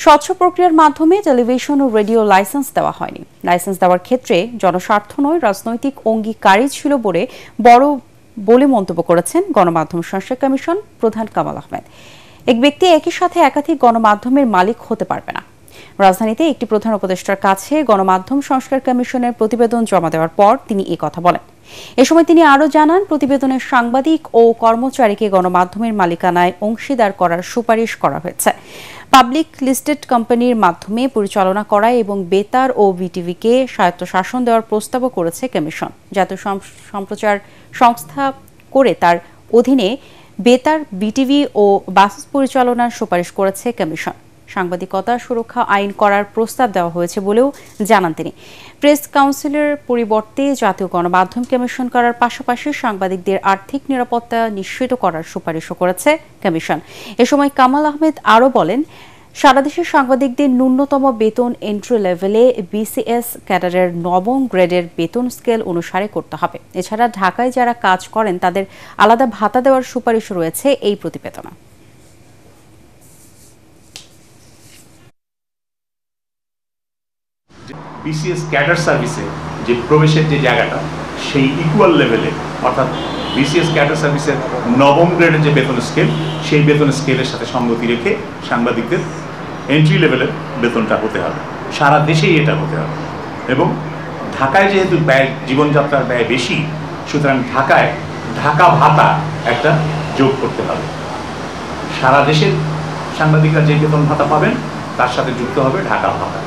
স্বচ্ছ প্রক্রিয়ার মাধ্যমে টেলিভিশন ও রেডিও লাইসেন্স দেওয়া হয়নি। লাইসেন্স দেওয়ার ক্ষেত্রে জনস্বার্থ নয়, রাজনৈতিক অঙ্গীকারই ছিল বলে মন্তব্য করেছেন গণমাধ্যম সংস্কার কমিশন প্রধান কামাল আহমেদ। এক ব্যক্তি একই সাথে একাধিক গণমাধ্যমের মালিক হতে পারবে না। রাজধানীতে একটি প্রধান উপদেষ্টার কাছে গণমাধ্যম সংস্কার কমিশনের প্রতিবেদন জমা দেওয়ার পর তিনি এই কথা বলেন। এ সময় তিনি আরও জানান, প্রতিবেদনের সাংবাদিক ও কর্মচারীকে গণমাধ্যমের মালিকানায় অংশীদার করার সুপারিশ করা হয়েছে। পাবলিক লিস্টেড কোম্পানির মাধ্যমে পরিচালনা করা এবং বেতার ও বিটিভিকে স্বায়ত্তশাসন দেওয়ার প্রস্তাবও করেছে কমিশন। জাতীয় সম্প্রচার সংস্থা করে তার অধীনে বেতার, বিটিভি ও বাস পরিচালনার সুপারিশ করেছে কমিশন। সাংবাদিকতা সুরক্ষা আইন করার প্রস্তাব দেওয়া হয়েছে বলেও জানান তিনি। প্রেস কাউন্সিলের পরিবর্তে জাতীয় গণমাধ্যম কমিশন করার পাশাপাশি সাংবাদিকদের আর্থিক নিরাপত্তা নিশ্চিত করার সুপারিশও করেছে কমিশন। এ সময় কামাল আহমেদ আরও বলেন, সারা দেশের সাংবাদিকদের ন্যূনতম বেতন এন্ট্রি লেভেলে বিসিএস ক্যাডারের নবম গ্রেডের বেতন স্কেল অনুসারে করতে হবে। এছাড়া ঢাকায় যারা কাজ করেন তাদের আলাদা ভাতা দেওয়ার সুপারিশ রয়েছে এই প্রতিবেদনে। বিসিএস ক্যাডার সার্ভিসে যে প্রবেশের যে জায়গাটা, সেই ইকুয়াল লেভেলে, অর্থাৎ বিসিএস ক্যাডার সার্ভিসের নবম গ্রেডের যে বেতন স্কেল, সেই বেতন স্কেলের সাথে সঙ্গতি রেখে সাংবাদিকদের এন্ট্রি লেভেলের বেতনটা হতে হবে। সারা দেশেই এটা হতে হবে। এবং ঢাকায় যেহেতু ব্যয়, জীবনযাত্রার ব্যয় বেশি, সুতরাং ঢাকায় ঢাকা ভাতা একটা যোগ করতে হবে। সারা দেশের সাংবাদিকরা যে বেতন ভাতা পাবেন তার সাথে যুক্ত হবে ঢাকা ভাতা।